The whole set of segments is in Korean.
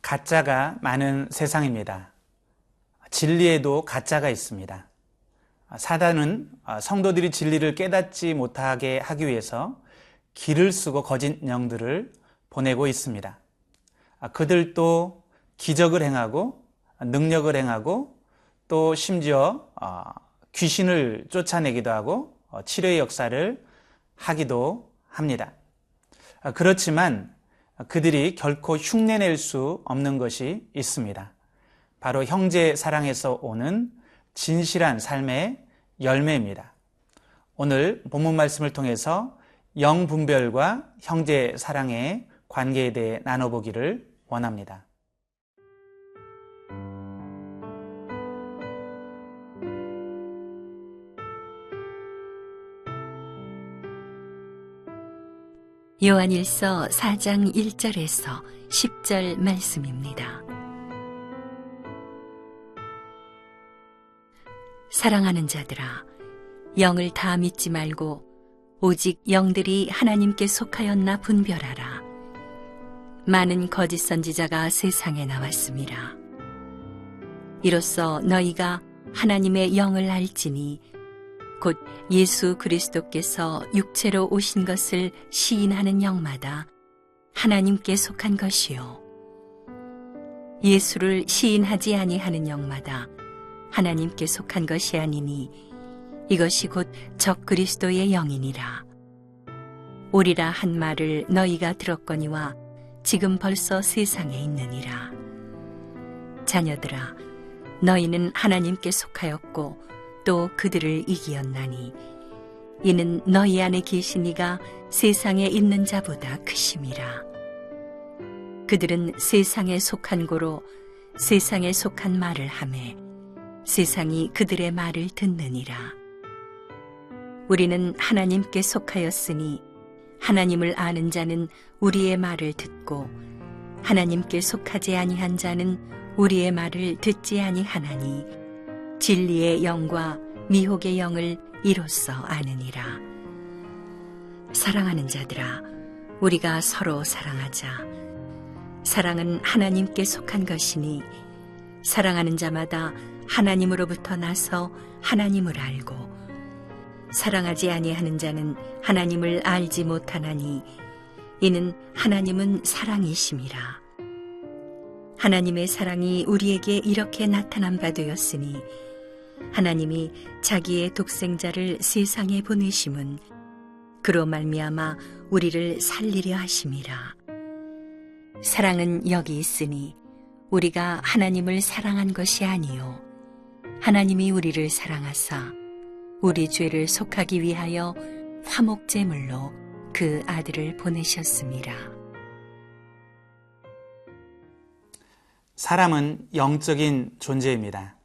가짜가 많은 세상입니다. 진리에도 가짜가 있습니다. 사단은 성도들이 진리를 깨닫지 못하게 하기 위해서 기를 쓰고 거짓 영들을 보내고 있습니다. 그들도 기적을 행하고 능력을 행하고 또 심지어 귀신을 쫓아내기도 하고 치료의 역사를 하기도 합니다. 그렇지만 그들이 결코 흉내낼 수 없는 것이 있습니다. 바로 형제 사랑에서 오는 진실한 삶의 열매입니다. 오늘 본문 말씀을 통해서 영분별과 형제 사랑의 관계에 대해 나눠보기를 원합니다. 요한일서 4장 1절에서 10절 말씀입니다. 사랑하는 자들아, 영을 다 믿지 말고 오직 영들이 하나님께 속하였나 분별하라. 많은 거짓 선지자가 세상에 나왔습니다. 이로써 너희가 하나님의 영을 알지니 곧 예수 그리스도께서 육체로 오신 것을 시인하는 영마다 하나님께 속한 것이요, 예수를 시인하지 아니하는 영마다 하나님께 속한 것이 아니니 이것이 곧 적 그리스도의 영이니라. 오리라 한 말을 너희가 들었거니와 지금 벌써 세상에 있느니라. 자녀들아, 너희는 하나님께 속하였고 또 그들을 이기었나니 이는 너희 안에 계신 이가 세상에 있는 자보다 크심이라. 그들은 세상에 속한 고로 세상에 속한 말을 하매 세상이 그들의 말을 듣느니라. 우리는 하나님께 속하였으니 하나님을 아는 자는 우리의 말을 듣고 하나님께 속하지 아니한 자는 우리의 말을 듣지 아니하나니 진리의 영과 미혹의 영을 이로써 아느니라. 사랑하는 자들아, 우리가 서로 사랑하자. 사랑은 하나님께 속한 것이니 사랑하는 자마다 하나님으로부터 나서 하나님을 알고 사랑하지 아니하는 자는 하나님을 알지 못하나니 이는 하나님은 사랑이심이라. 하나님의 사랑이 우리에게 이렇게 나타난 바 되었으니 하나님이 자기의 독생자를 세상에 보내심은 그로 말미암아 우리를 살리려 하심이라. 사랑은 여기 있으니 우리가 하나님을 사랑한 것이 아니요 하나님이 우리를 사랑하사 우리 죄를 속하기 위하여 화목제물로 그 아들을 보내셨습니다. 사람은 영적인 존재입니다.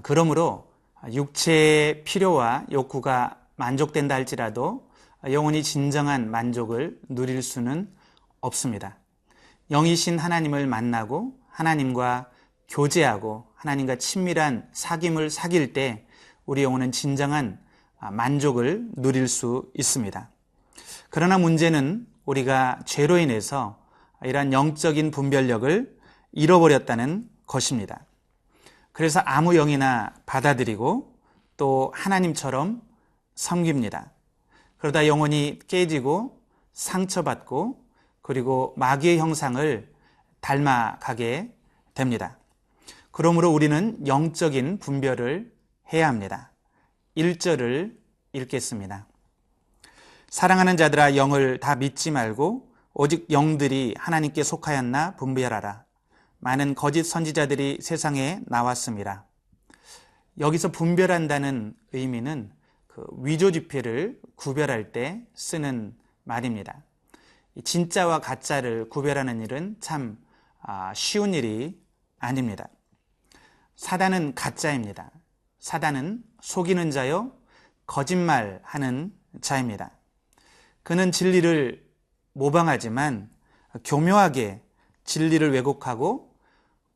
그러므로 육체의 필요와 욕구가 만족된다 할지라도 영혼이 진정한 만족을 누릴 수는 없습니다. 영이신 하나님을 만나고 하나님과 교제하고 하나님과 친밀한 사귐을 사귈 때 우리 영혼은 진정한 만족을 누릴 수 있습니다. 그러나 문제는 우리가 죄로 인해서 이러한 영적인 분별력을 잃어버렸다는 것입니다. 그래서 아무 영이나 받아들이고 또 하나님처럼 섬깁니다. 그러다 영혼이 깨지고 상처받고 그리고 마귀의 형상을 닮아가게 됩니다. 그러므로 우리는 영적인 분별을 해야 합니다. 1절을 읽겠습니다. 사랑하는 자들아, 영을 다 믿지 말고 오직 영들이 하나님께 속하였나 분별하라. 많은 거짓 선지자들이 세상에 나왔습니다. 여기서 분별한다는 의미는 위조지폐를 구별할 때 쓰는 말입니다. 진짜와 가짜를 구별하는 일은 참 쉬운 일이 아닙니다. 사단은 가짜입니다. 사단은 속이는 자요, 거짓말하는 자입니다. 그는 진리를 모방하지만 교묘하게 진리를 왜곡하고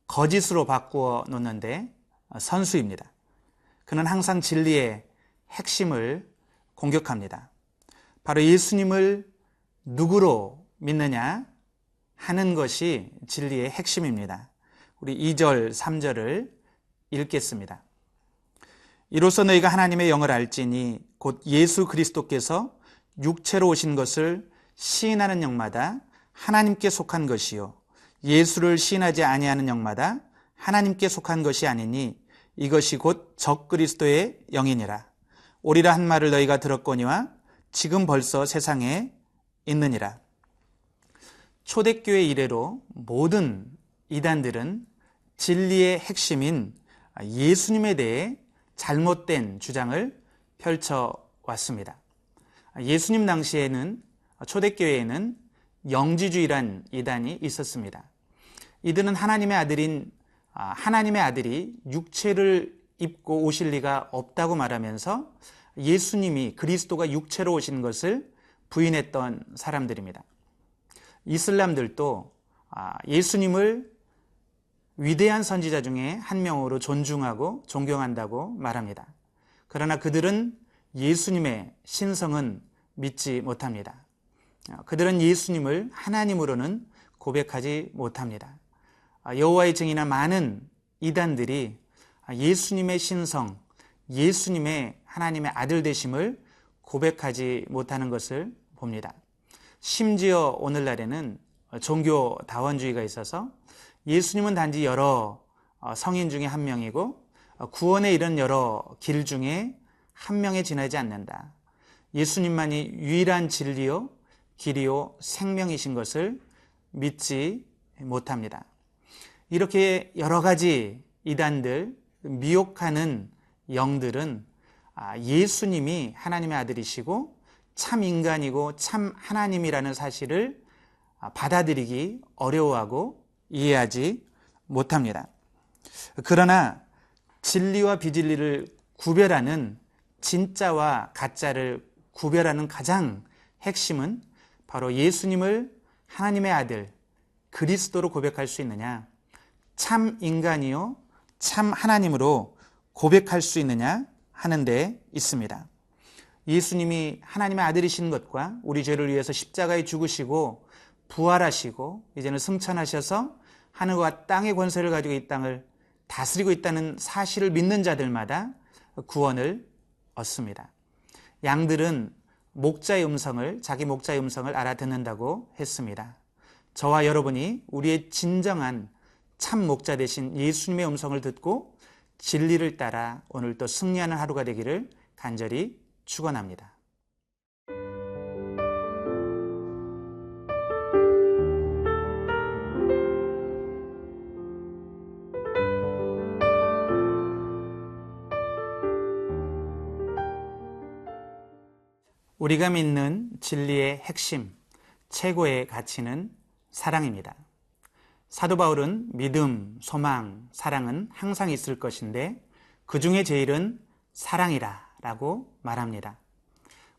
거짓으로 바꾸어 놓는데 선수입니다. 그는 항상 진리의 핵심을 공격합니다. 바로 예수님을 누구로 믿느냐 하는 것이 진리의 핵심입니다. 우리 2절, 3절을 읽겠습니다. 이로써 너희가 하나님의 영을 알지니 곧 예수 그리스도께서 육체로 오신 것을 시인하는 영마다 하나님께 속한 것이요 예수를 시인하지 아니하는 영마다 하나님께 속한 것이 아니니 이것이 곧 적그리스도의 영이니라. 오리라 한 말을 너희가 들었거니와 지금 벌써 세상에 있느니라. 초대교회 이래로 모든 이단들은 진리의 핵심인 예수님에 대해 잘못된 주장을 펼쳐왔습니다. 예수님 당시에는 초대교회에는 영지주의란 이단이 있었습니다. 이들은 하나님의 아들이 육체를 입고 오실 리가 없다고 말하면서 예수님이 그리스도가 육체로 오신 것을 부인했던 사람들입니다. 이슬람들도 예수님을 위대한 선지자 중에 한 명으로 존중하고 존경한다고 말합니다. 그러나 그들은 예수님의 신성은 믿지 못합니다. 그들은 예수님을 하나님으로는 고백하지 못합니다. 여호와의 증인한 많은 이단들이 예수님의 신성, 예수님의 하나님의 아들 되심을 고백하지 못하는 것을 봅니다. 심지어 오늘날에는 종교 다원주의가 있어서 예수님은 단지 여러 성인 중에 한 명이고 구원에 이른 여러 길 중에 한 명에 지나지 않는다. 예수님만이 유일한 진리요, 길이요, 생명이신 것을 믿지 못합니다. 이렇게 여러 가지 이단들, 미혹하는 영들은 예수님이 하나님의 아들이시고 참 인간이고 참 하나님이라는 사실을 받아들이기 어려워하고 이해하지 못합니다. 그러나 진리와 비진리를 구별하는 진짜와 가짜를 구별하는 가장 핵심은 바로 예수님을 하나님의 아들 그리스도로 고백할 수 있느냐, 참 인간이요 참 하나님으로 고백할 수 있느냐 하는 데 있습니다. 예수님이 하나님의 아들이신 것과 우리 죄를 위해서 십자가에 죽으시고 부활하시고 이제는 승천하셔서 하늘과 땅의 권세를 가지고 이 땅을 다스리고 있다는 사실을 믿는 자들마다 구원을 얻습니다. 양들은 자기 목자의 음성을 알아듣는다고 했습니다. 저와 여러분이 우리의 진정한 참 목자 되신 예수님의 음성을 듣고 진리를 따라 오늘도 승리하는 하루가 되기를 간절히 축원합니다. 우리가 믿는 진리의 핵심, 최고의 가치는 사랑입니다. 사도 바울은 믿음, 소망, 사랑은 항상 있을 것인데 그 중에 제일은 사랑이라 라고 말합니다.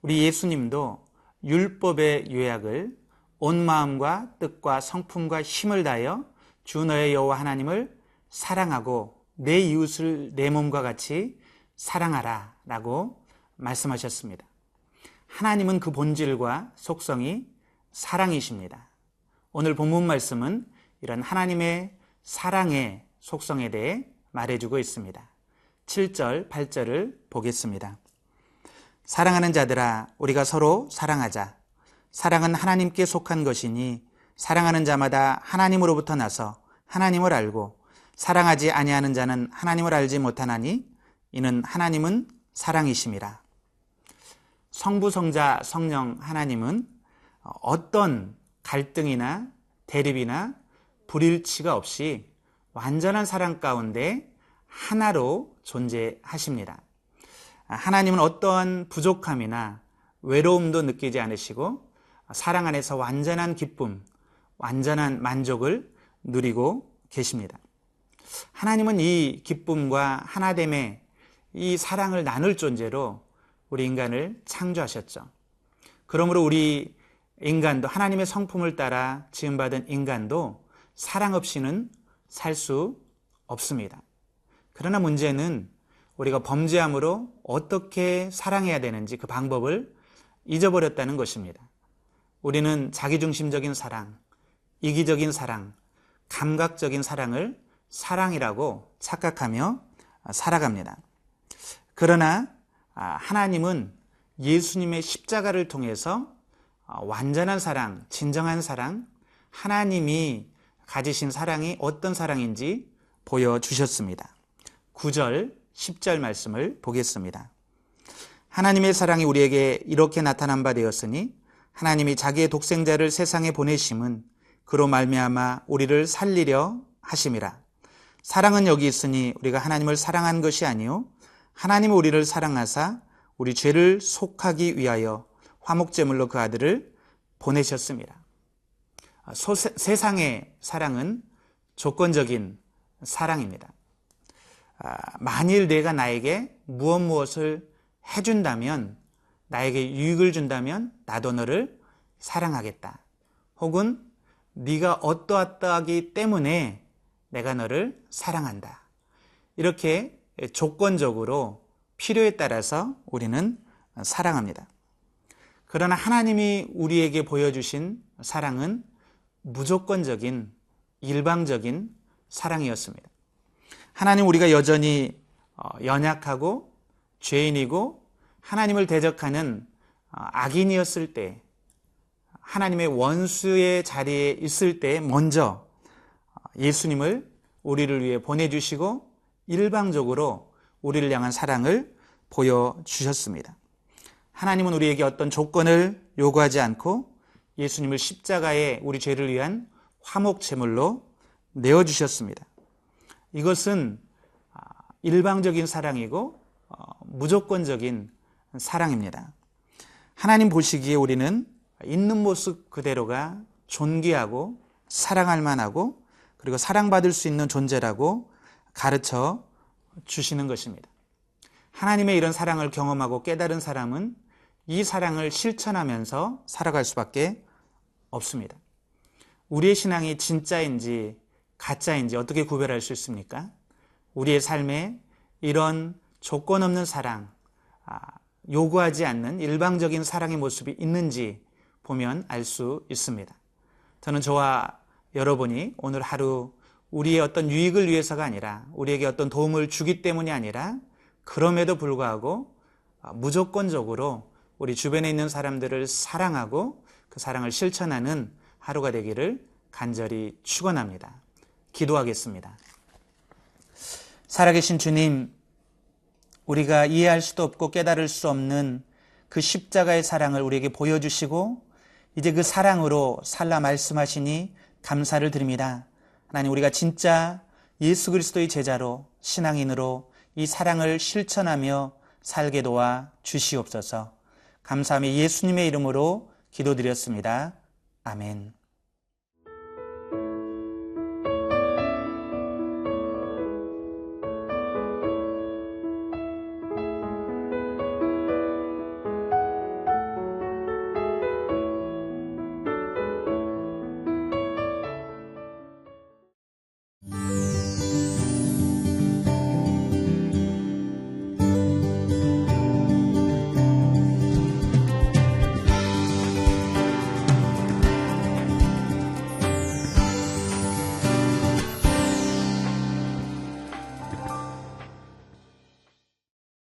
우리 예수님도 율법의 요약을 온 마음과 뜻과 성품과 힘을 다하여 주 너의 여호와 하나님을 사랑하고 내 이웃을 내 몸과 같이 사랑하라 라고 말씀하셨습니다. 하나님은 그 본질과 속성이 사랑이십니다. 오늘 본문 말씀은 이런 하나님의 사랑의 속성에 대해 말해주고 있습니다. 7절, 8절을 보겠습니다. 사랑하는 자들아, 우리가 서로 사랑하자. 사랑은 하나님께 속한 것이니 사랑하는 자마다 하나님으로부터 나서 하나님을 알고 사랑하지 아니하는 자는 하나님을 알지 못하나니 이는 하나님은 사랑이심이라. 성부, 성자, 성령 하나님은 어떤 갈등이나 대립이나 불일치가 없이 완전한 사랑 가운데 하나로 존재하십니다. 하나님은 어떠한 부족함이나 외로움도 느끼지 않으시고 사랑 안에서 완전한 기쁨, 완전한 만족을 누리고 계십니다. 하나님은 이 기쁨과 하나됨의 이 사랑을 나눌 존재로 우리 인간을 창조하셨죠. 그러므로 우리 인간도 하나님의 성품을 따라 지음받은 인간도 사랑 없이는 살 수 없습니다. 그러나 문제는 우리가 범죄함으로 어떻게 사랑해야 되는지 그 방법을 잊어버렸다는 것입니다. 우리는 자기중심적인 사랑, 이기적인 사랑, 감각적인 사랑을 사랑이라고 착각하며 살아갑니다. 그러나 하나님은 예수님의 십자가를 통해서 완전한 사랑, 진정한 사랑, 하나님이 가지신 사랑이 어떤 사랑인지 보여주셨습니다. 9절, 10절 말씀을 보겠습니다. 하나님의 사랑이 우리에게 이렇게 나타난 바 되었으니 하나님이 자기의 독생자를 세상에 보내심은 그로 말미암아 우리를 살리려 하심이라. 사랑은 여기 있으니 우리가 하나님을 사랑한 것이 아니요 하나님은 우리를 사랑하사 우리 죄를 속하기 위하여 화목제물로 그 아들을 보내셨습니다. 세상의 사랑은 조건적인 사랑입니다. 만일 내가 나에게 무엇을 해준다면, 나에게 유익을 준다면 나도 너를 사랑하겠다. 혹은 네가 어떠하기 때문에 내가 너를 사랑한다. 이렇게 조건적으로 필요에 따라서 우리는 사랑합니다. 그러나 하나님이 우리에게 보여주신 사랑은 무조건적인, 일방적인 사랑이었습니다. 하나님, 우리가 여전히 연약하고 죄인이고 하나님을 대적하는 악인이었을 때, 하나님의 원수의 자리에 있을 때 먼저 예수님을 우리를 위해 보내주시고 일방적으로 우리를 향한 사랑을 보여주셨습니다. 하나님은 우리에게 어떤 조건을 요구하지 않고 예수님을 십자가에 우리 죄를 위한 화목제물로 내어주셨습니다. 이것은 일방적인 사랑이고 무조건적인 사랑입니다. 하나님 보시기에 우리는 있는 모습 그대로가 존귀하고 사랑할 만하고 그리고 사랑받을 수 있는 존재라고 가르쳐 주시는 것입니다. 하나님의 이런 사랑을 경험하고 깨달은 사람은 이 사랑을 실천하면서 살아갈 수밖에 없습니다. 우리의 신앙이 진짜인지 가짜인지 어떻게 구별할 수 있습니까? 우리의 삶에 이런 조건 없는 사랑, 요구하지 않는 일방적인 사랑의 모습이 있는지 보면 알 수 있습니다. 저는 저와 여러분이 오늘 하루 우리의 어떤 유익을 위해서가 아니라 우리에게 어떤 도움을 주기 때문이 아니라 그럼에도 불구하고 무조건적으로 우리 주변에 있는 사람들을 사랑하고 그 사랑을 실천하는 하루가 되기를 간절히 축원합니다. 기도하겠습니다. 살아계신 주님, 우리가 이해할 수도 없고 깨달을 수 없는 그 십자가의 사랑을 우리에게 보여주시고 이제 그 사랑으로 살라 말씀하시니 감사를 드립니다. 하나님, 우리가 진짜 예수 그리스도의 제자로 신앙인으로 이 사랑을 실천하며 살게 도와 주시옵소서. 감사하며 예수님의 이름으로 기도드렸습니다. 아멘.